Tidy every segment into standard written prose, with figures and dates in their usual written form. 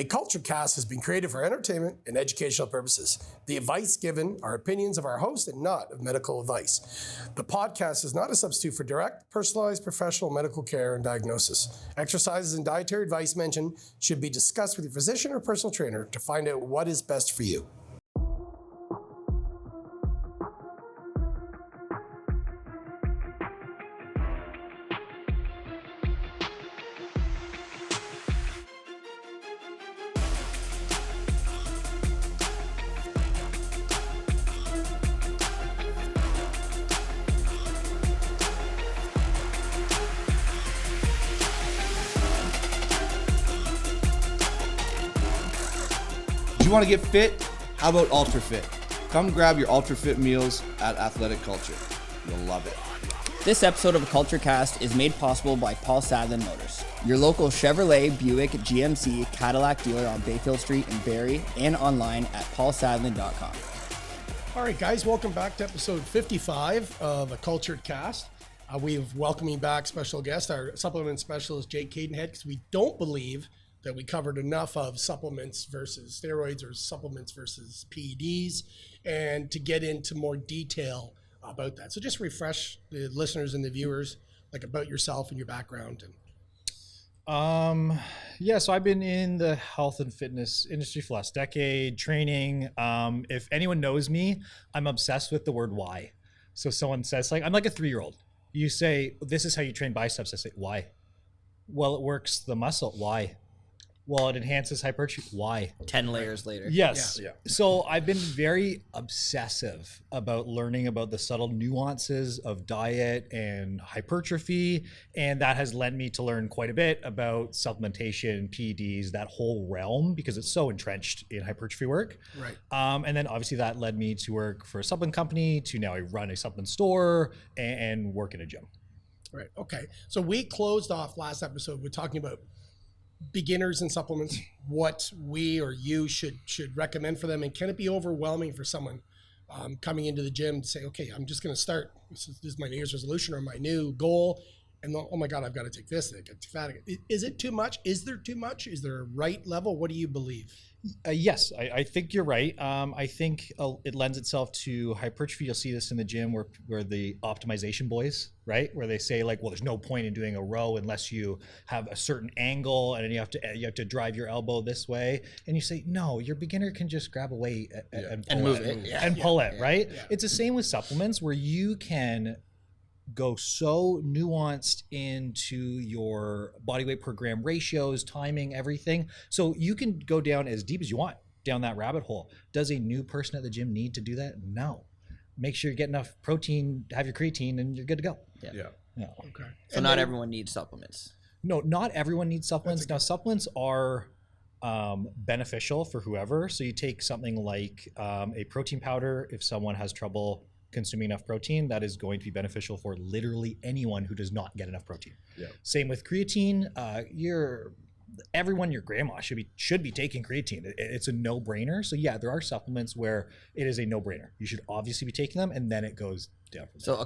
A Cultured Kast has been created for entertainment and educational purposes. The advice given are opinions of our host and not of medical advice. The podcast is not a substitute for direct, personalized, professional medical care and diagnosis. Exercises and dietary advice mentioned should be discussed with your physician or personal trainer to find out what is best for you. You want to get fit? How about Ultra Fit? Come grab your Ultra Fit meals at Athletic Culture. You'll love it. This episode of Kultured Kast is made possible by Paul Sadlin Motors, your local Chevrolet, Buick, GMC, Cadillac dealer on Bayfield Street in Barrie and online at paulsadlin.com. All right, guys, welcome back to episode 55 of a Cultured Kast. We have welcoming back special guest, our supplement specialist, Jake Caden, because we don't believe that we covered enough of supplements versus steroids or supplements versus PEDs, and to get into more detail about that. So just refresh the listeners and the viewers, like, about yourself and your background. So I've been in the health and fitness industry for the last decade, training. If anyone knows me, I'm obsessed with the word why. So someone says, like, I'm like a 3-year-old. You say, this is how you train biceps. I say, why? Well, it works the muscle. Why? Well, it enhances hypertrophy. Why? 10 layers later. Yes. Yeah. So I've been very obsessive about learning about the subtle nuances of diet and hypertrophy. And that has led me to learn quite a bit about supplementation, PEDs, that whole realm, because it's so entrenched in hypertrophy work. Right. And then obviously that led me to work for a supplement company, to now I run a supplement store and work in a gym. Right. Okay. So we closed off last episode with talking about beginners and supplements, what we or you should recommend for them, and can it be overwhelming for someone coming into the gym to say, okay, I'm just going to start, this is my New Year's resolution or my new goal, and oh my God, I've got to take this, I got too fat. Is it too much? Is there too much? Is there a right level? What do you believe? Yes, I think you're right. I think it lends itself to hypertrophy. You'll see this in the gym where the optimization boys, right? Where they say, like, well, there's no point in doing a row unless you have a certain angle and you have to drive your elbow this way. And you say, no, your beginner can just grab a weight and pull it, right? Yeah. It's the same with supplements, where you can go so nuanced into your body weight per gram ratios, timing, everything. So you can go down as deep as you want down that rabbit hole. Does a new person at the gym need to do that? No. Make sure you get enough protein, have your creatine, and you're good to go. Yeah. Okay. So not everyone needs supplements. No, not everyone needs supplements. Now, supplements are beneficial for whoever. So you take something like a protein powder. If someone has trouble consuming enough protein, that is going to be beneficial for literally anyone who does not get enough protein. Yeah. Same with creatine. Everyone, your grandma should be taking creatine. It's a no-brainer. So yeah, there are supplements where it is a no-brainer. You should obviously be taking them, and then it goes down. So a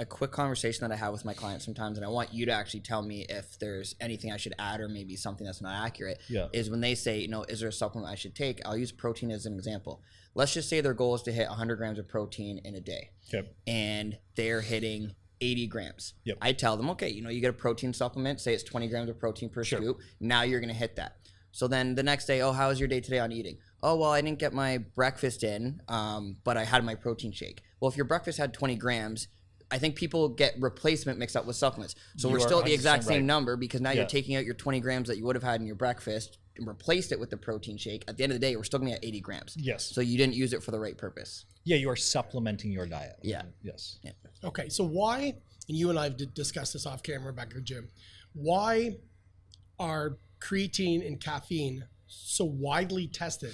quick conversation that I have with my clients sometimes, and I want you to actually tell me if there's anything I should add or maybe something that's not accurate, is when they say, is there a supplement I should take? I'll use protein as an example. Let's just say their goal is to hit 100 grams of protein in a day. Okay. And they're hitting 80 grams. Yep. I tell them, okay, you get a protein supplement, say it's 20 grams of protein per scoop. Now you're going to hit that. So then the next day, how was your day today on eating? Oh, well, I didn't get my breakfast in, but I had my protein shake. Well, if your breakfast had 20 grams, I think people get replacement mixed up with supplements. So we're still at the exact same number, because now you're taking out your 20 grams that you would have had in your breakfast and replaced it with the protein shake. At the end of the day, we're still going to be at 80 grams. Yes. So you didn't use it for the right purpose. Yeah, you are supplementing your diet. Yeah. Yes. Yeah. Okay, so why, and you and I have discussed this off camera back at the gym, why are creatine and caffeine so widely tested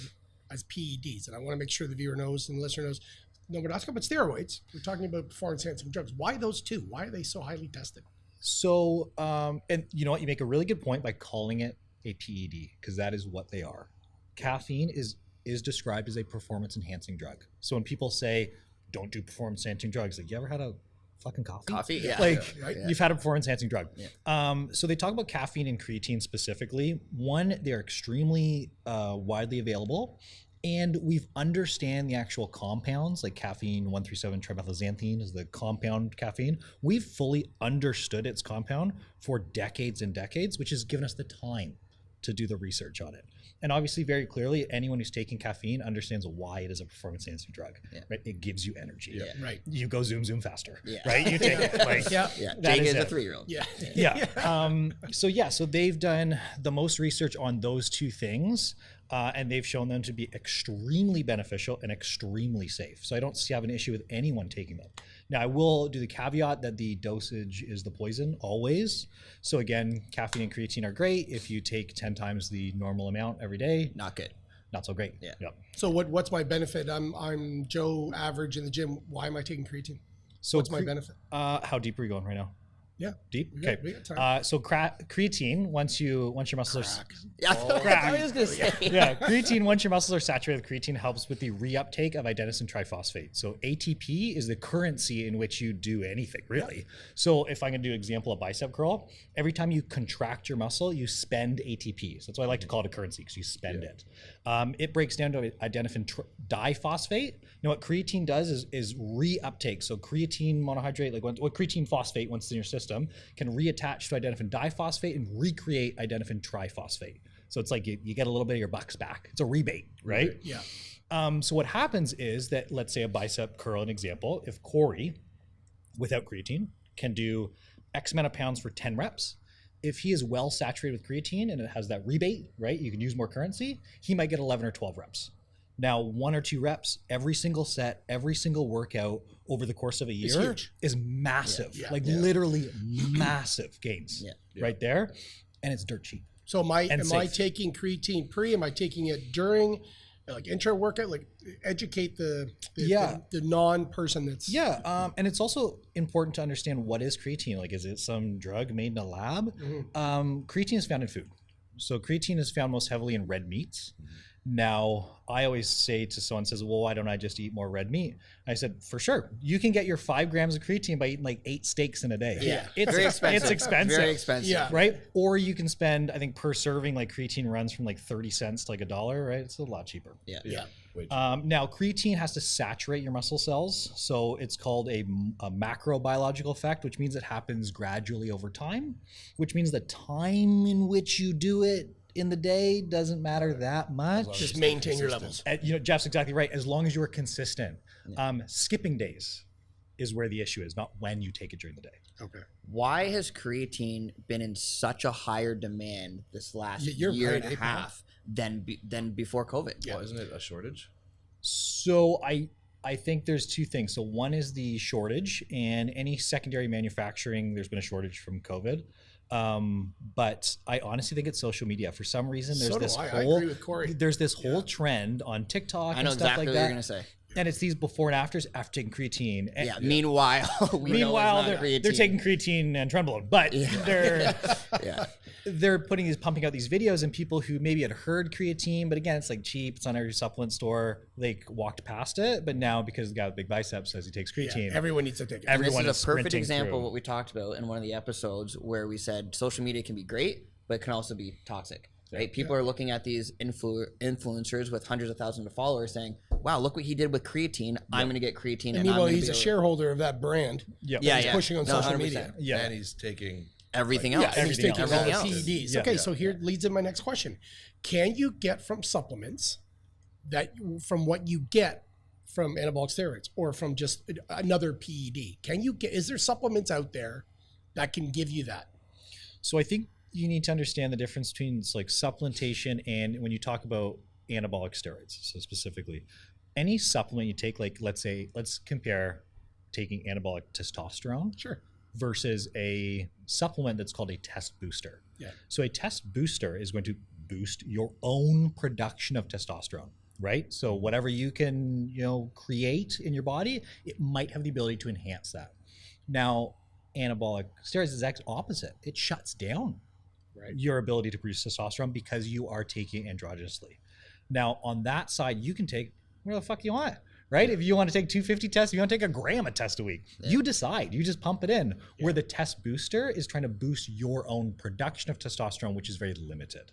as PEDs? And I want to make sure the viewer knows and the listener knows, no, we're not talking about steroids. We're talking about performance-enhancing drugs. Why those two? Why are they so highly tested? So, and you know what? You make a really good point by calling it a PED, because that is what they are. Caffeine is described as a performance-enhancing drug. So when people say, don't do performance-enhancing drugs, like, you ever had a fucking coffee. Coffee, yeah. Like right. you've had a performance enhancing drug. So they talk about caffeine and creatine specifically. One, they're extremely widely available. And we've understand the actual compounds, like caffeine 137 trimethylxanthine is the compound caffeine. We've fully understood its compound for decades and decades, which has given us the time to do the research on it. And obviously, very clearly, anyone who's taking caffeine understands why it is a performance-enhancing drug. Right? It gives you energy. Right. You go zoom faster. Right? You take it. Like, Jake is a 3-year-old. So they've done the most research on those two things. And they've shown them to be extremely beneficial and extremely safe. So I don't have an issue with anyone taking them. Now, I will do the caveat that the dosage is the poison always. So again, caffeine and creatine are great. If you take 10 times the normal amount every day, Not good. not so great. Yeah. So what's my benefit? I'm Joe average in the gym. Why am I taking creatine? So What's my benefit? How deep are we going right now? Yeah. Deep? We got time. So creatine, once your muscles are Yeah, I was gonna say. creatine, once your muscles are saturated with creatine, helps with the reuptake of adenosine triphosphate. So ATP is the currency in which you do anything, really. So if I'm going to do an example of bicep curl, every time you contract your muscle, you spend ATP. So that's why I like to call it a currency, because you spend it. It breaks down to adenosine diphosphate. Now what creatine does is reuptake. So creatine monohydrate, like what creatine phosphate, once it's in your system, can reattach to adenosine diphosphate and recreate adenosine triphosphate. So it's like you get a little bit of your bucks back. It's a rebate, right? Yeah. So what happens is that, let's say a bicep curl, an example, if Corey, without creatine, can do X amount of pounds for 10 reps, if he is well saturated with creatine and it has that rebate, right, you can use more currency, he might get 11 or 12 reps. Now, 1 or 2 reps, every single set, every single workout over the course of a year is massive, literally massive gains right there. And it's dirt cheap. So am I taking creatine pre? Am I taking it during, like intra workout? Like educate the non-person that's and it's also important to understand what is creatine. Like, is it some drug made in a lab? Creatine is found in food. So creatine is found most heavily in red meats. Now, I always say to someone says, well, why don't I just eat more red meat? I said, for sure. You can get your 5 grams of creatine by eating like 8 steaks in a day. Yeah. It's very expensive. It's expensive. Very expensive. Yeah. Right? Or you can spend, I think per serving, like creatine runs from like 30 cents to like $1, right? It's a lot cheaper. Yeah. Now, creatine has to saturate your muscle cells. So it's called a macrobiological effect, which means it happens gradually over time, which means the time in which you do it in the day doesn't matter that much. just maintain your levels. Jeff's exactly right. As long as you are consistent. Skipping days is where the issue is, not when you take it during the day. Okay. Why has creatine been in such a higher demand this last You're year right, and a half than before COVID? Well, isn't it a shortage? So I think there's 2 things. So one is the shortage, and any secondary manufacturing, there's been a shortage from COVID. But I honestly think it's social media. For some reason, there's I agree with Corey. There's this whole trend on TikTok I know and stuff exactly like what that. you're gonna say. And it's these before and afters after taking creatine. And Meanwhile, they're taking creatine and trenbolone, but they're pumping out these videos, and people who maybe had heard creatine, but again, it's like cheap. It's on every supplement store. They walked past it, but now because the guy with big biceps says he takes creatine, Everyone needs to take it. everyone this is a perfect sprinting example through. of what we talked about in one of the episodes where we said social media can be great, but it can also be toxic. Right? People are looking at these influencers with hundreds of thousands of followers saying, wow, look what he did with creatine. I'm going to get creatine. And meanwhile, he's a shareholder of that brand. He's pushing on social 100%. media. And he's taking everything else. And he's taking all the Everything else. PEDs. Okay, so here leads in my next question. Can you get from supplements from what you get from anabolic steroids or from just another PED? Is there supplements out there that can give you that? So I think you need to understand the difference between like supplementation and when you talk about anabolic steroids. So specifically, any supplement you take, like let's compare taking anabolic testosterone versus a supplement that's called a test booster. So a test booster is going to boost your own production of testosterone, right? So whatever you can, create in your body, it might have the ability to enhance that. Now, anabolic steroids is the exact opposite. It shuts down your ability to produce testosterone because you are taking androgynously. Now, on that side, you can take whatever the fuck you want, right? If you want to take 250 tests, if you want to take a gram of test a week, you decide, you just pump it in. Where the test booster is trying to boost your own production of testosterone, which is very limited.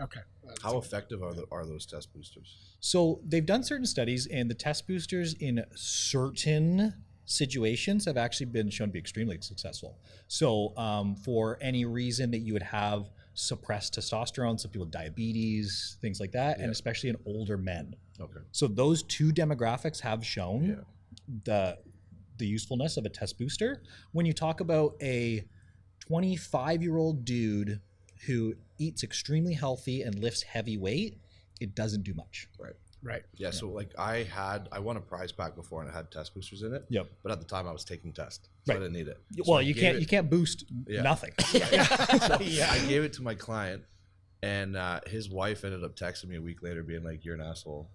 Okay. How effective are those test boosters? So they've done certain studies, and the test boosters in certain situations have actually been shown to be extremely successful. So for any reason that you would have suppressed testosterone, some people with diabetes, things like that, and especially in older men. Okay. So those two demographics have shown the usefulness of a test booster. When you talk about a 25-year-old dude who eats extremely healthy and lifts heavy weight, it doesn't do much. Right. Yeah, so like I won a prize pack before and it had test boosters in it. Yep. But at the time I was taking test, so I didn't need it. So Well, I you gave can't boost nothing. I gave it to my client, and his wife ended up texting me a week later being like, "You're an asshole.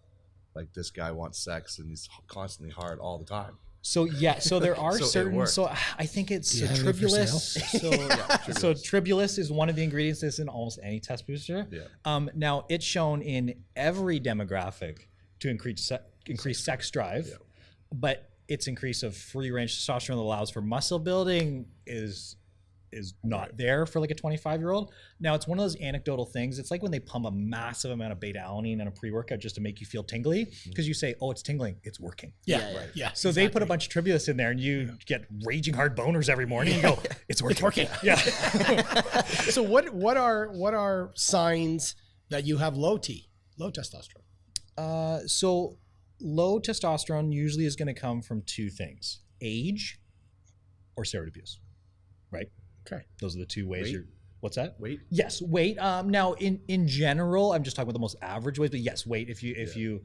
Like, this guy wants sex and he's constantly hard all the time." So there are So it certain. worked. So I think it's you have any for tribulus. Tribulus. So tribulus is one of the ingredients that's in almost any test booster. Yeah. Now it's shown in every demographic to increase sex drive, but its increase of free range testosterone that allows for muscle building is not there for like a 25-year-old. Now it's one of those anecdotal things. It's like when they pump a massive amount of beta alanine in a pre-workout just to make you feel tingly, because you say, "Oh, it's tingling, it's working." Yeah. So they put a bunch of tribulus in there, and you get raging hard boners every morning. And you go, "It's working." It's working. Yeah. So what are signs that you have low testosterone? So low testosterone usually is going to come from two things: age or steroid abuse, right? Okay. Those are the two ways. Weight? What's that? Weight? Yes, weight. Now, in general, I'm just talking about the most average ways, but yes, weight. If you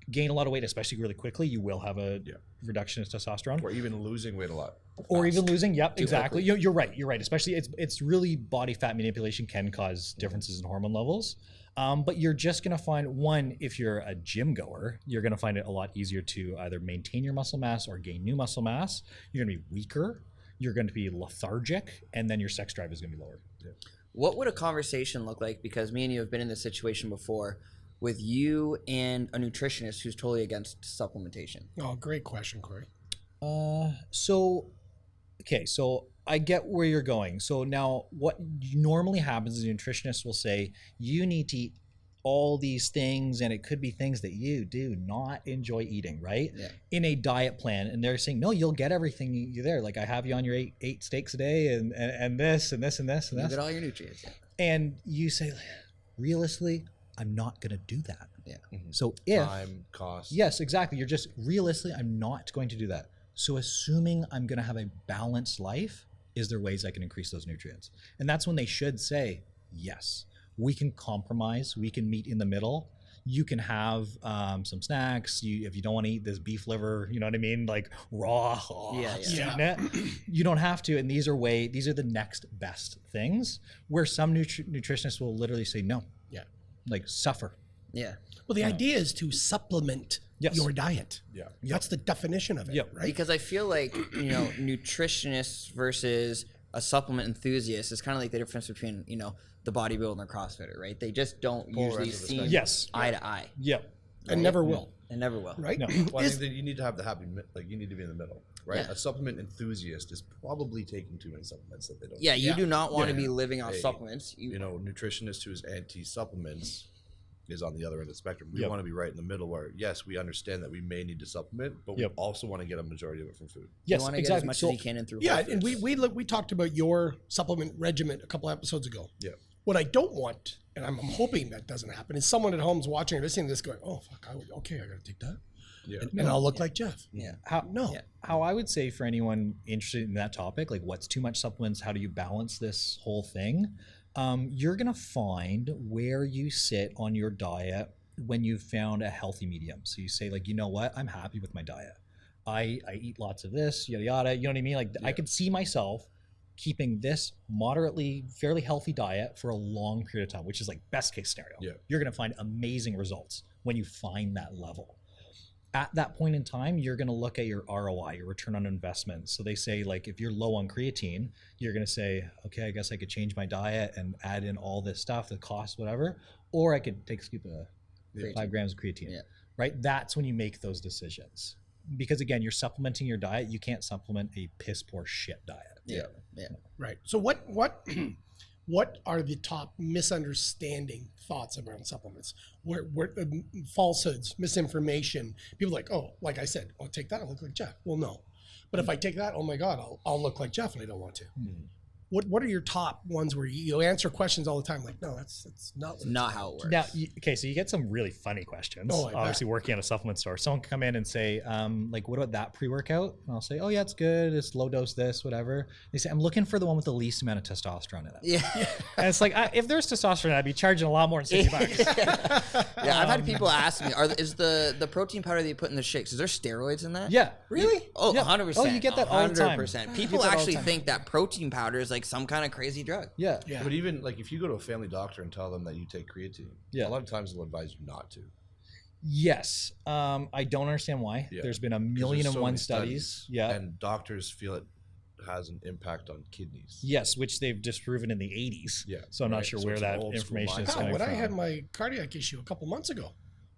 gain a lot of weight, especially really quickly, you will have a reduction in testosterone. Or even losing weight a lot. Or even losing. Yep, exactly. quickly. You're right. Especially it's really body fat manipulation can cause differences in hormone levels. But you're just going to find, one, if you're a gym goer, you're going to find it a lot easier to either maintain your muscle mass or gain new muscle mass. You're going to be weaker. You're going to be lethargic, and then your sex drive is going to be lower. Yeah. What would a conversation look like? Because me and you have been in this situation before with you and a nutritionist who's totally against supplementation. Oh, great question, Corey. So I get where you're going. So now what normally happens is a nutritionist will say, you need to eat all these things, and it could be things that you do not enjoy eating, right? Yeah. In a diet plan. And they're saying, no, you'll get everything you there. Like, I have you on your eight steaks a day and this and this and this and You this. get all your nutrients. And you say, realistically, I'm not going to do that. Yeah. So if Time, cost. yes, exactly. You're just realistically, I'm not going to do that. So assuming I'm going to have a balanced life, is there ways I can increase those nutrients? And that's when they should say, yes, we can compromise. We can meet in the middle. You can have some snacks. If you don't want to eat this beef liver, you know what I mean? Like raw, eating it. You don't have to. And these are the next best things where some nutritionists will literally say, no, like suffer. Yeah. Well, the idea is to supplement your diet. Yeah. That's the definition of it, right? Because I feel like, nutritionists versus a supplement enthusiast is kind of like the difference between, the bodybuilder and the CrossFitter, right? They just don't usually see eye to eye. Yep. And never will. And never will. Right? No. Well, I think that you need to have the happy, like you need to be in the middle, right? Yeah. A supplement enthusiast is probably taking too many supplements that they don't. Yeah, you do not want to Yeah. be living off supplements. Nutritionist who's anti-supplements is on the other end of the spectrum. We want to be right in the middle where, yes, we understand that we may need to supplement, but we also want to get a majority of it from food. Yes, you want to exactly. get as much as you can in through Yeah, whole and foods. we talked about your supplement regimen a couple episodes ago. Yeah. What I don't want, and I'm hoping that doesn't happen, is someone at home's watching or listening to this going, "Oh fuck, I got to take that," Yeah. and I'll look like Jeff. Yeah. How I would say for anyone interested in that topic, like what's too much supplements, how do you balance this whole thing? You're going to find where you sit on your diet when you've found a healthy medium. So you say like, you know what, I'm happy with my diet. I eat lots of this, yada, yada. You know what I mean? Like I could see myself keeping this moderately, fairly healthy diet for a long period of time, which is like best case scenario. Yeah. You're going to find amazing results when you find that level. At that point in time, you're going to look at your ROI, your return on investment. So they say like, if you're low on creatine, you're going to say, okay, I guess I could change my diet and add in all this stuff, the cost, whatever, or I could take a scoop of 5 grams of creatine. Yeah. right? That's when you make those decisions. Because again, you're supplementing your diet. You can't supplement a piss poor shit diet. Yeah. Right. So what are the top misunderstanding thoughts around supplements? Where falsehoods, misinformation? People are like, oh, like I said, I'll take that. I'll look like Jeff. Well, no. But if I take that, oh my God, I'll look like Jeff, and I don't want to. What are your top ones where you answer questions all the time? Like, no, that's not. It's not how it works. Now, okay, so you get some really funny questions. Oh, I bet. Obviously, working at a supplement store, someone can come in and say, like, what about that pre-workout? And I'll say, oh yeah, it's good. It's low dose this, whatever. They say, I'm looking for the one with the least amount of testosterone in it. Yeah. And it's like, if there's testosterone, I'd be charging a lot more than $60. Yeah, I've had people ask me, is the protein powder that you put in the shakes, is there steroids in that? Yeah. Really? Oh, Yeah. 100%. Oh, you get that all the time. 100%. You People get that all the actually time. think that protein powder is like some kind of crazy drug. Yeah. Yeah. But even like if you go to a family doctor and tell them that you take creatine, Yeah. a lot of times they'll advise you not to. Yes. I don't understand why. Yeah. There's been a 'Cause million there's and so one many studies. Yeah. And doctors feel it has an impact on kidneys. Yes, which they've disproven in the 80s. Yeah, So I'm not right. sure So where it's an that old school information is mindset. coming When from. I had my cardiac issue a couple months ago,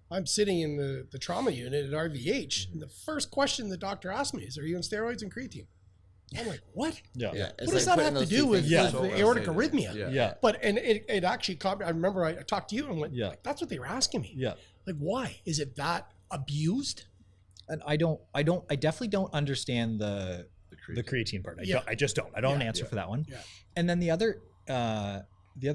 I'm sitting in the trauma unit at RVH, and the first question the doctor asked me is, "Are you on steroids and creatine?" I'm like, "What? yeah. Yeah. What does that have to do with Yeah. the aortic So arrhythmia?" Yeah. Yeah. But and it actually caught me. I remember I talked to you and went, Yeah. like, "That's what they were asking me." Yeah. Like, why is it that abused? And I definitely don't understand the creatine part. I just don't. I don't have an answer for that one. Yeah. And then the other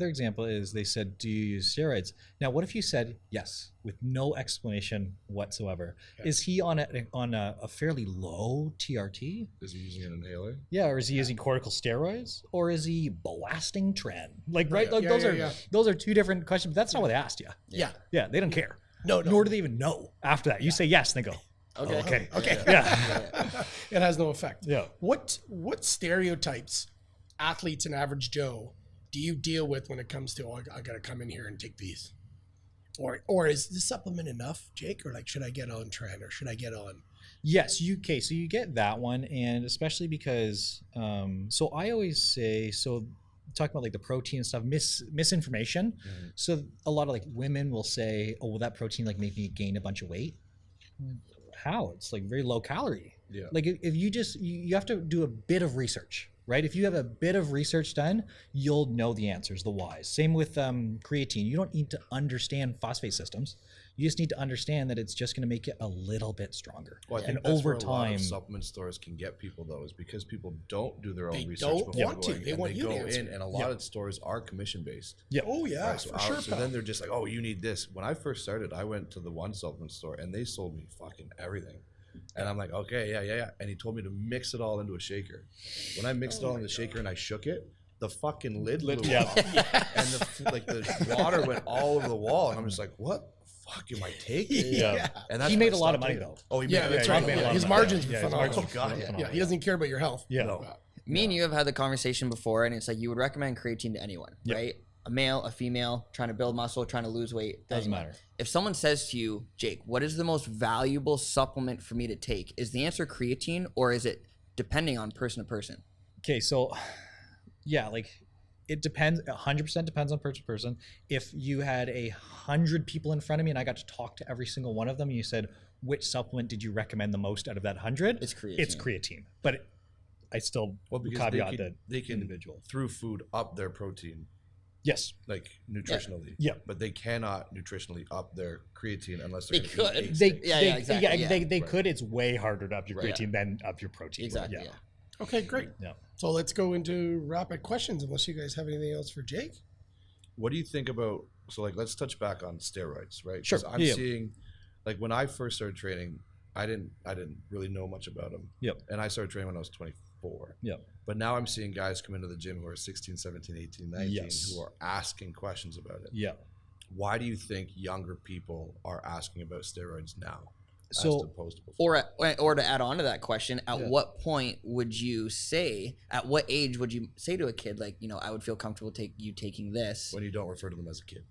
example is they said, do you use steroids? Now, what if you said yes with no explanation whatsoever? Yeah. Is he on a fairly low TRT? Is he using an inhaler? Yeah, or is he using corticosteroids, or is he blasting tren? Like, right? Yeah. Like, Yeah, those are two different questions. But that's not what they asked you. Yeah. Yeah, they don't care. No. Nor do they even know after that. You say yes, and they go, Okay. okay. Okay. Yeah. It has no effect. Yeah. What stereotypes, athletes and average Joe, do you deal with when it comes to, oh, I got to come in here and take these? Or is this supplement enough, Jake? Or like, should I get on tren, or should I get on? Yes, so you get that one, and especially because, so I always say, so talking about like the protein and stuff, misinformation. Mm-hmm. So a lot of like women will say, oh, will that protein like make me gain a bunch of weight? How? It's like very low calorie. Yeah. Like if you just, you have to do a bit of research, right? If you have a bit of research done, you'll know the answers, the whys. Same with creatine. You don't need to understand phosphate systems. You just need to understand that it's just going to make it a little bit stronger. Well, I and think that's over where a lot time, of supplement stores can get people though, is because people don't do their own They research don't before want to. going, They and want they you to go answer. in, and a lot of stores are commission based. yeah. Oh yeah, Right, for sure. So pal. then they're just like, oh, you need this. When I first started, I went to the one supplement store and they sold me fucking everything. And I'm like, okay, yeah. And he told me to mix it all into a shaker. When I mixed it all in the shaker and I shook it, the fucking lid blew off. And the water went all over the wall. And I'm just like, what the fuck am I taking? Yeah. And that's He when made I a lot of stopped money, taking- though. Oh, he Yeah, made that's he right. made a lot Yeah, of his money. margins were Yeah, his phenomenal. margins God, were yeah. phenomenal. Yeah, he doesn't care about your health. Yeah. No. Me and you have had the conversation before, and it's like you would recommend creatine to anyone, Yeah. right? A male, a female, trying to build muscle, trying to lose weight. Doesn't anyone. matter. If someone says to you, Jake, what is the most valuable supplement for me to take? Is the answer creatine, or is it depending on person to person? Okay, so yeah, like it depends. 100% depends on person to person. If you had 100 people in front of me and I got to talk to every single one of them, and you said, which supplement did you recommend the most out of that 100? It's creatine. It's creatine, but I still Because caveat that they can individual. through food up their protein, Yes. like nutritionally. Yeah. But they cannot nutritionally up their creatine unless They they're gonna eat could. a They, steak. Yeah, they, yeah, exactly, yeah. they Right. could. It's way harder to up your Right. creatine than up your protein. Exactly. Yeah. Yeah. Okay, great. Yeah. So let's go into rapid questions. Unless you guys have anything else for Jake. What do you think about, so like let's touch back on steroids, right? 'Cause Sure. I'm Yeah. seeing, like when I first started training, I didn't really know much about them. Yep. And I started training when I was 24. Yep. But now I'm seeing guys come into the gym who are 16, 17, 18, 19 Yes. who are asking questions about it. Yeah. Why do you think younger people are asking about steroids now as So- opposed to before? Or to add on to that question, at Yeah. what point would you say, at what age would you say to a kid, like, I would feel comfortable taking this? When you don't refer to them as a kid.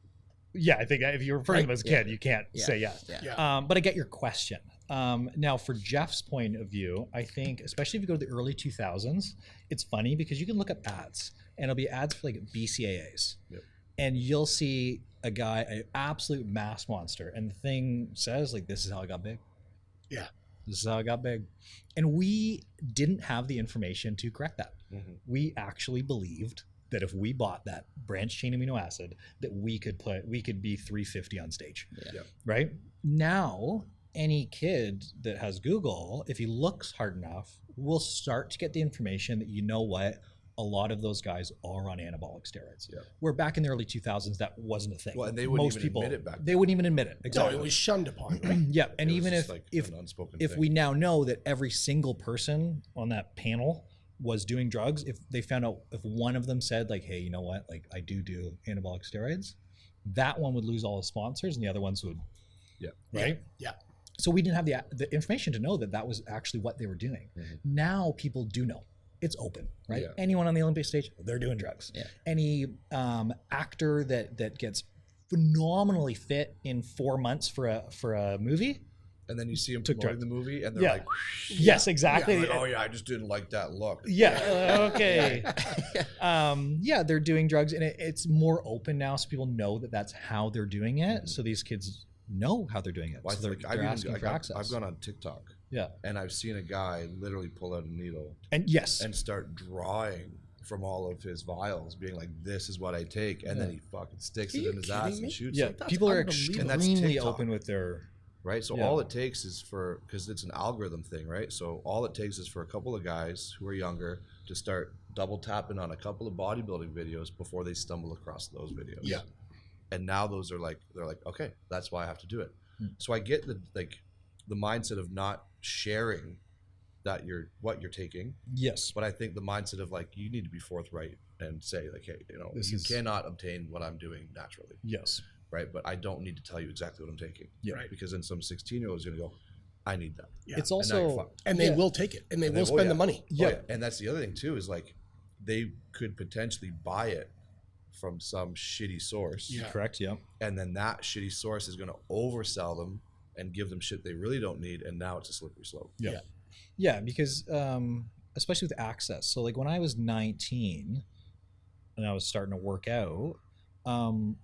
Yeah, I think if you're referring to them as a kid, you can't Yeah. say yes. Yeah. Yeah. But I get your question. Now, for Jeff's point of view, I think, especially if you go to the early 2000s, it's funny because you can look up ads, and it'll be ads for like BCAAs. Yep. And you'll see a guy, an absolute mass monster, and the thing says like, this is how I got big. Yeah. This is how I got big. And we didn't have the information to correct that. We actually believed that if we bought that branched chain amino acid, that we could be 350 on stage. Yeah. Right? Now, any kid that has Google, if he looks hard enough, will start to get the information that, you know what, a lot of those guys are on anabolic steroids. Yeah. Where back in the early 2000s, that wasn't a thing. Well, and they wouldn't even admit it back then. They wouldn't even admit it. No, Exactly. it was shunned upon, right? Yeah, and It was even just if like if an unspoken if thing. we now know that every single person on that panel was doing drugs, if they found out, if one of them said like, hey, you know what, like I do anabolic steroids, that one would lose all the sponsors and the other ones would. Yeah. Right. Yeah. So we didn't have the information to know that that was actually what they were doing. Now people do know. It's open, right? Yeah. Anyone on the Olympic stage, they're doing drugs. Yeah. Any actor that gets phenomenally fit in 4 months for a movie. And then you see them Took promoting drugs. the movie, and they're Yeah. like, Yes, exactly. like, oh yeah, I just didn't like that look. Yeah. Okay. Yeah, they're doing drugs, and it's more open now, so people know that that's how they're doing it. So these kids know how they're doing it. Well, So they're asking for access. I've gone on TikTok, Yeah. and I've seen a guy literally pull out a needle And yes. and start drawing from all of his vials, being like, "This is what I take," and then he fucking sticks Are it you in his kidding ass me? and shoots Yeah. it. That's People are unbelievable. And that's extremely TikTok. open with their. Right, so Yeah. all it takes is because it's an algorithm thing, right? So all it takes is for a couple of guys who are younger to start double tapping on a couple of bodybuilding videos before they stumble across those videos. Yeah. And now those are like, they're like, okay, that's why I have to do it. So I get the mindset of not sharing what you're taking, Yes. but I think the mindset of like, you need to be forthright and say like, hey, you cannot obtain what I'm doing naturally. Yes. Right, but I don't need to tell you exactly what I'm taking. Yeah. Right. Because then some 16-year-old is going to go, I need that. Yeah. It's And now you're also fucked. And they Yeah. will take it, and they And will they spend yeah. the money. Oh, Yeah. And that's the other thing too, is like they could potentially buy it from some shitty source. Yeah. correct. Yeah. And then that shitty source is going to oversell them and give them shit they really don't need. And now it's a slippery slope. Yeah. Yeah, because especially with access. So like when I was 19 and I was starting to work out,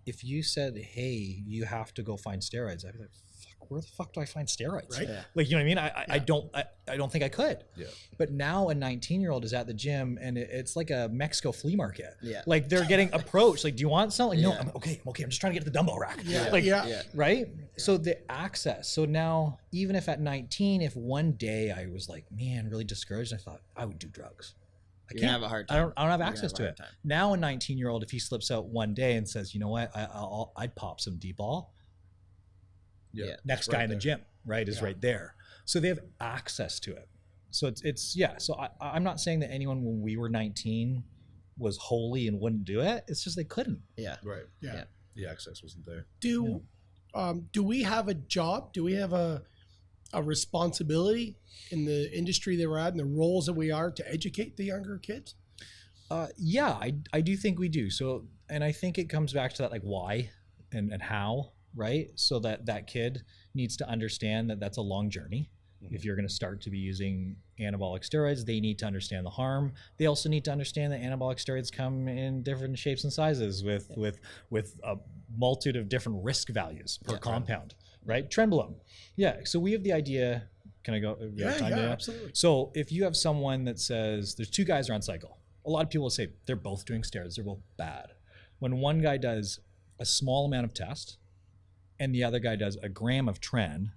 if you said, hey, you have to go find steroids, I'd be like, fuck, where the fuck do I find steroids? Right. Yeah. Like, you know what I mean? I don't think I could. Yeah. But now a 19-year-old is at the gym and it's like a Mexico flea market. Yeah. Like they're getting approached. Like, do you want something? Like, no, Yeah. I'm okay. I'm just trying to get to the dumbbell rack. Yeah. Like, Yeah. right? So the access. So now, even if at 19, if one day I was like, man, really discouraged, I thought I would do drugs. I You're gonna have a hard time. I don't have You're gonna access have to a it. hard time. Now a 19-year-old, if he slips out one day and says, you know what, I'd pop some D-ball. Yeah. Next It's guy right in the there. gym, right, is Yeah. right there. So they have access to it. So it's yeah. So I'm not saying that anyone when we were 19 was holy and wouldn't do it. It's just they couldn't. Yeah. Right. Yeah. Yeah. The access wasn't there. Do we have a job? Do we have a responsibility in the industry that we're at and the roles that we are to educate the younger kids? Yeah, I do think we do. So, and I think it comes back to that, like why and how, right? So that kid needs to understand that that's a long journey. If you're going to start to be using anabolic steroids, they need to understand the harm. They also need to understand that anabolic steroids come in different shapes and sizes with a multitude of different risk values per compound, right? Trenbolone. Yeah. So we have the idea. Can I go? Yeah, time to- absolutely. So if you have someone that says there's two guys are on cycle, a lot of people will say they're both doing steroids, they're both bad. When one guy does a small amount of test and the other guy does a gram of tren.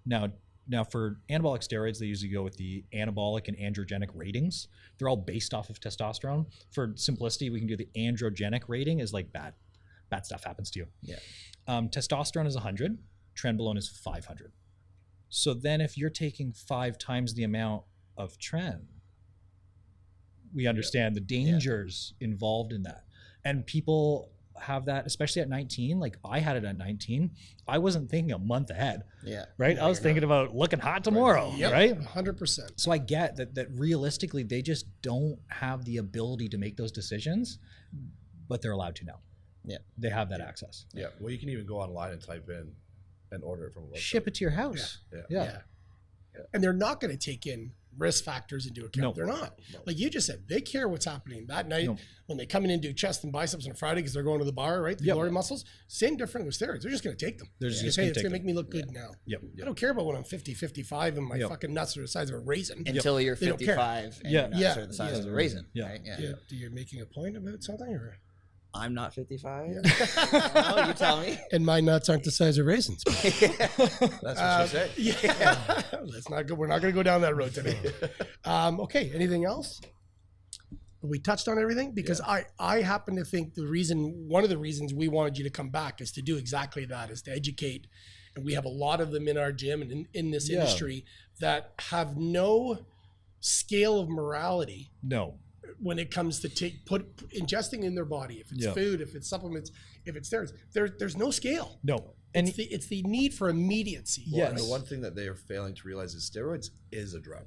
Now for anabolic steroids, they usually go with the anabolic and androgenic ratings. They're all based off of testosterone. For simplicity, we can do the androgenic rating is like bad stuff happens to you. Yeah. Testosterone is 100, trenbolone is 500. So then if you're taking 5 times the amount of tren, we understand the dangers involved in that. And people have that, especially at 19. Like I had it at 19. I wasn't thinking a month ahead, Yeah. right? I was thinking about looking hot tomorrow, Yep, right? 100%. So I get that realistically, they just don't have the ability to make those decisions, but they're allowed to now. Yeah. They have that access. Yeah. Well, you can even go online and type in and order it from a website. Ship it to your house. Yeah. Yeah. And they're not going to take in risk factors into account. No. They're not. Like you just said, they care what's happening that night when they come in and do chest and biceps on a Friday because they're going to the bar, right? The glory muscles. Same different with steroids. They're just going to take them. They're just say gonna it's take going to make them. me look good now. I don't care about when I'm 50, 55 and my fucking nuts are the size of a raisin. Until you're They don't care. 55 and Yeah. your nuts are the size of a raisin. Yeah. Right? Yeah. You're making a point about something? Or? I'm not 55. No, you tell me. And my nuts aren't the size of raisins. That's what you say. Yeah. Let's not go. We're not going to go down that road today. Okay. Anything else? We touched on everything because I happen to think one of the reasons we wanted you to come back is to do exactly that, is to educate. And we have a lot of them in our gym and in this industry that have no scale of morality. No. When it comes to ingesting in their body, if it's food, if it's supplements, if it's steroids, there's no scale. No. And It's the need for immediacy. Well, and the one thing that they are failing to realize is steroids is a drug,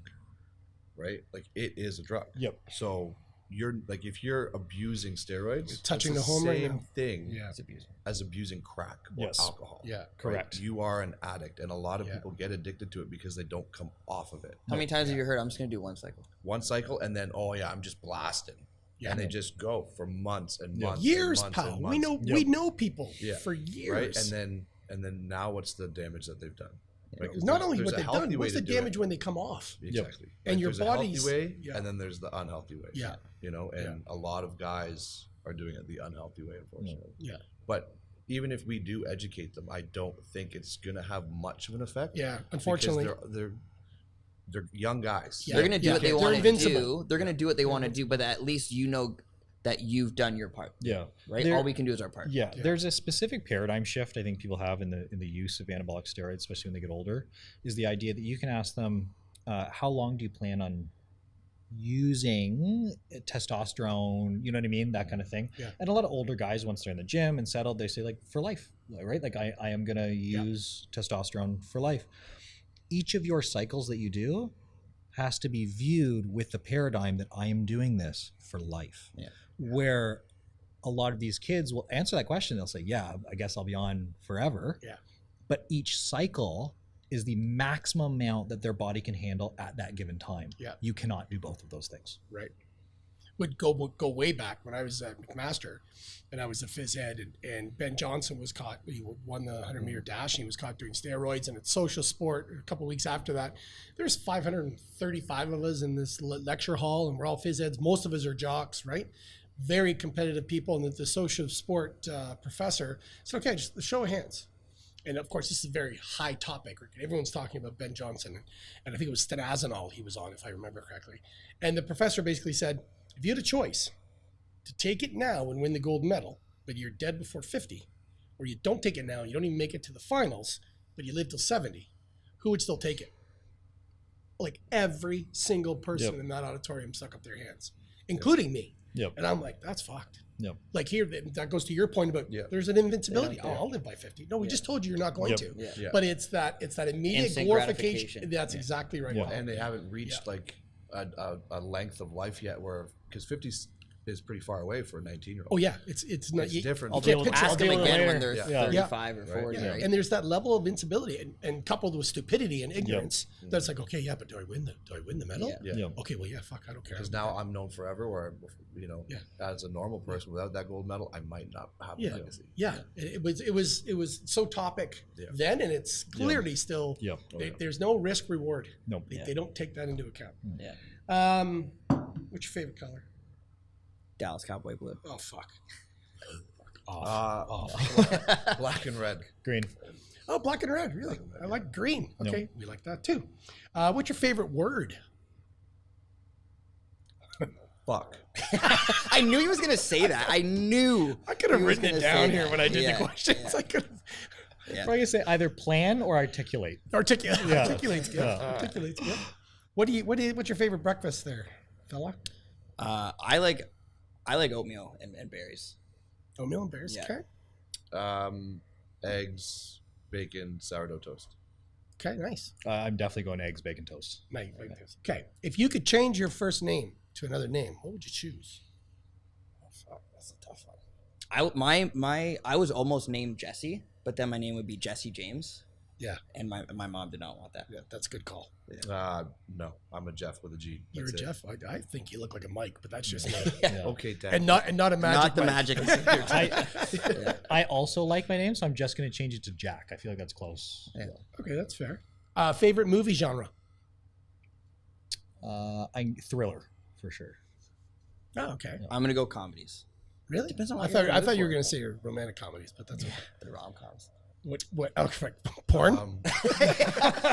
right? Like it is a drug. Yep. So you're like, if you're abusing steroids, You're touching it's the home right same now. thing It's abusing. as abusing crack or Yes. alcohol. Yeah. right? Correct. You are an addict, and a lot of people get addicted to it because they don't come off of it. How many times have you heard, I'm just going to do one cycle? One cycle, and then I'm just blasting. Yeah. And they just go for months and months. Years, and months pal. and We months. we know people Yeah. for years. Right, and then now what's the damage that they've done? Right? 'Cause Not there's- only there's what a they've healthy done, way what's to the do damage it. when they come off? Exactly. And your there's a body's- healthy way, yeah. and then there's the unhealthy way. Yeah. You know, and a lot of guys are doing it the unhealthy way, unfortunately. Yeah. But even if we do educate them, I don't think it's gonna have much of an effect. Yeah, because unfortunately. they're young guys. Yeah. They're going to do what they They're want to invincible. do. They're going to do what they want to do, but at least you know that you've done your part. Yeah. Right? There- All we can do is our part. Yeah, there's a specific paradigm shift I think people have in the use of anabolic steroids, especially when they get older, is the idea that you can ask them, how long do you plan on using testosterone, you know what I mean, that kind of thing. Yeah. And a lot of older guys, once they're in the gym and settled, they say like for life, right? Like I am gonna use testosterone for life. Each of your cycles that you do has to be viewed with the paradigm that I am doing this for life. Yeah. Where a lot of these kids will answer that question. They'll say, yeah, I guess I'll be on forever. Yeah. But each cycle is the maximum amount that their body can handle at that given time. Yeah. You cannot do both of those things. Right. Would go way back when I was at McMaster and I was a phys head and Ben Johnson was caught. He won the 100-meter dash and he was caught doing steroids, and it's social sport. A couple of weeks after that, there's 535 of us in this lecture hall and we're all phys heads. Most of us are jocks, right? Very competitive people. And the social sport professor said, okay, just a show of hands. And of course, this is a very high topic. Everyone's talking about Ben Johnson. And I think it was stenazanol he was on, if I remember correctly. And the professor basically said, if you had a choice to take it now and win the gold medal, but you're dead before 50, or you don't take it now and you don't even make it to the finals, but you live till 70, who would still take it? Like every single person in that auditorium stuck up their hands, including me. Yep. And I'm like, that's fucked. Yep. Like here, that goes to your point about there's an invincibility. Yeah. Oh, I'll live by 50. No, we just told you you're not going to. Yeah. Yeah. But it's that immediate Instant glorification. gratification. That's exactly right. Yeah. And they haven't reached like a length of life yet where, because 50 is pretty far away for a 19-year-old. Oh yeah, it's not different. You I'll can't deal with- picture I'll Ask it. them deal with it again when later. they're Yeah. 35 or 40. Yeah. Right? And there's that level of invincibility and coupled with stupidity and ignorance that's like, okay, yeah, but do I win the medal? Yeah. Yeah. Okay, well, yeah, fuck, I don't care. Because now I'm known forever, where, you know, as a normal person without that gold medal, I might not have a legacy. Yeah, it was so topic then, and it's clearly still. Yeah. There's no risk reward. No. They don't take that into account. Yeah. What's your favorite color? Dallas Cowboy Blue. Oh fuck. Black and red. Green. Oh, black and red. Really, I like green. Okay, we like that too. What's your favorite word? Fuck. I knew he was going to say that. I knew. I could have he was written it gonna down say here that. when I did Yeah, the questions. yeah. I could have. Yeah. What do you say? Either plan or articulate. Articulates good. Yeah. Articulates good. What's your favorite breakfast there, fella? I like oatmeal and berries. Oatmeal and berries. Yeah. Okay. Eggs, bacon, sourdough toast. Okay. Nice. I'm definitely going eggs, bacon, toast. Nice. Okay. If you could change your first name to another name, what would you choose? Oh, fuck. That's a tough one. I was almost named Jesse, but then my name would be Jesse James. Yeah. And my mom did not want that. Yeah, that's a good call. No, I'm a Jeff with a G. You're a That's it. Jeff. I think you look like a Mike, but that's just me. Okay, Dad. and not a magic. Not the Mike. magic. I also like my name, so I'm just going to change it to Jack. I feel like that's close. Yeah. Okay, that's fair. Favorite movie genre? I'm thriller for sure. Oh, okay. I'm gonna go comedies. Really? Depends on I what thought you're I thought looking you were for. going to say romantic comedies, but that's okay. The rom-coms. What? Oh, porn?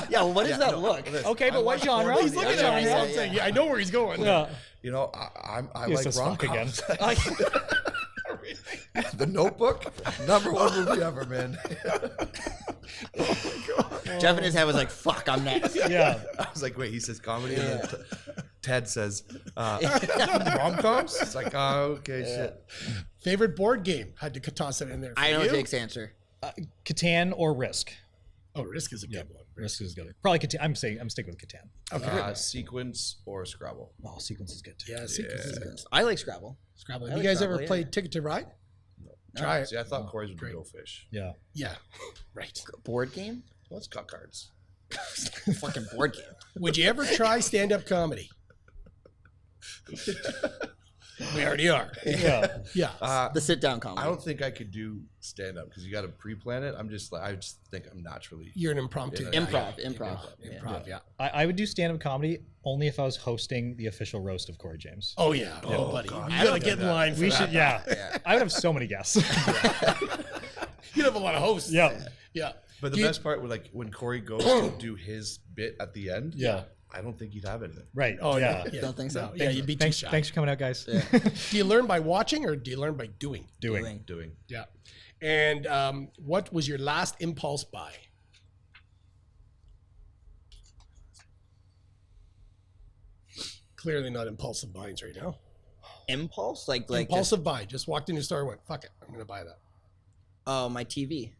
Yeah, well, what does that look? Okay, but what genre? He's looking at me. I'm saying, yeah, I know where he's going. Yeah. You know, I He like says fuck rom coms. The Notebook, #1 movie ever, man. Jeff in his head was like, "Fuck, I'm next." Yeah. I was like, wait, he says comedy, and then Ted says rom coms. It's like, oh, okay, shit. Favorite board game? Had to toss it in there. For I know you. Jake's answer. Catan or Risk? Oh, Risk is a good one. Risk is good. Probably Catan. I'm sticking with Catan. Okay. Sequence or Scrabble. Oh, Sequence is good too. Yeah, Sequence is good. I like Scrabble. Scrabble. I Have like you guys Scrabble, ever yeah. played Ticket to Ride? Try it. See, I thought Corey's would be Great. Go Fish. Yeah. Yeah. Right. Board game? Well, it's cut cards. Fucking board game. Would you ever try stand-up comedy? We already are. Yeah. Yeah. The sit-down comedy. I don't think I could do stand up because you got to pre-plan it. I just think I'm naturally. You're an impromptu. Yeah. Improv. Improv, yeah. I would do stand-up comedy only if I was hosting the official roast of Corey James. Oh, yeah. Oh, buddy. God. You I got to don't get get in that. line for We that. should, yeah. I would have so many guests. You'd have a lot of hosts. Yeah. Yeah. But the Do you- best part was like when Corey goes to do his bit at the end. Yeah. I don't think he'd have anything. Right. Oh, yeah. yeah. Don't think so? No, yeah, you'd be too shy. Thanks for coming out, guys. Do you learn by watching or do you learn by doing? Doing. Yeah. And what was your last impulse buy? Clearly not impulsive buying right now. Impulse? Like Impulsive buy. Just walked in your store and went, fuck it, I'm going to buy that. Oh, my TV.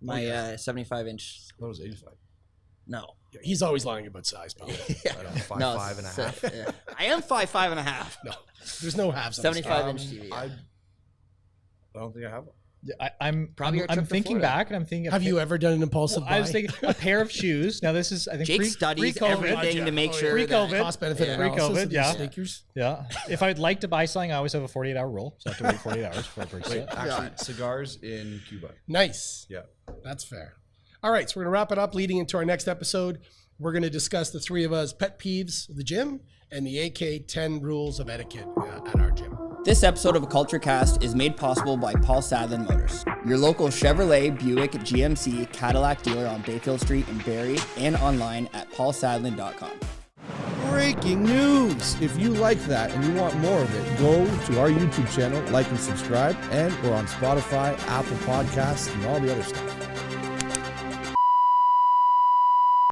My 75-inch. That was 85. No. Yeah, he's always lying about size, pal. I don't know, 5'5" and a half. Yeah. I am 5'5" and a half. No, there's no halves. on this. 75-inch TV. I don't think I have one. Yeah, I'm Probably your I'm trip to thinking Florida. back and I'm thinking. Have you ever done an impulsive buy? I was thinking a pair of shoes. Now this is I think Jake studies everything to make sure Pre-COVID. that cost benefit Yeah. analysis Pre-COVID, of these yeah. sneakers. Yeah. If I'd like to buy something, I always have a 48-hour rule, so I have to wait 48 hours before I purchase Wait, it. actually, cigars in Cuba. Nice. Yeah. That's fair. All right, so we're going to wrap it up leading into our next episode. We're going to discuss the three of us pet peeves of the gym and the AK 10 rules of etiquette at our gym. This episode of Kultured Kast is made possible by Paul Sadlin Motors, your local Chevrolet, Buick, GMC, Cadillac dealer on Bayfield Street in Barrie and online at paulsadlin.com. Breaking news! If you like that and you want more of it, go to our YouTube channel, like and subscribe, and we're on Spotify, Apple Podcasts, and all the other stuff.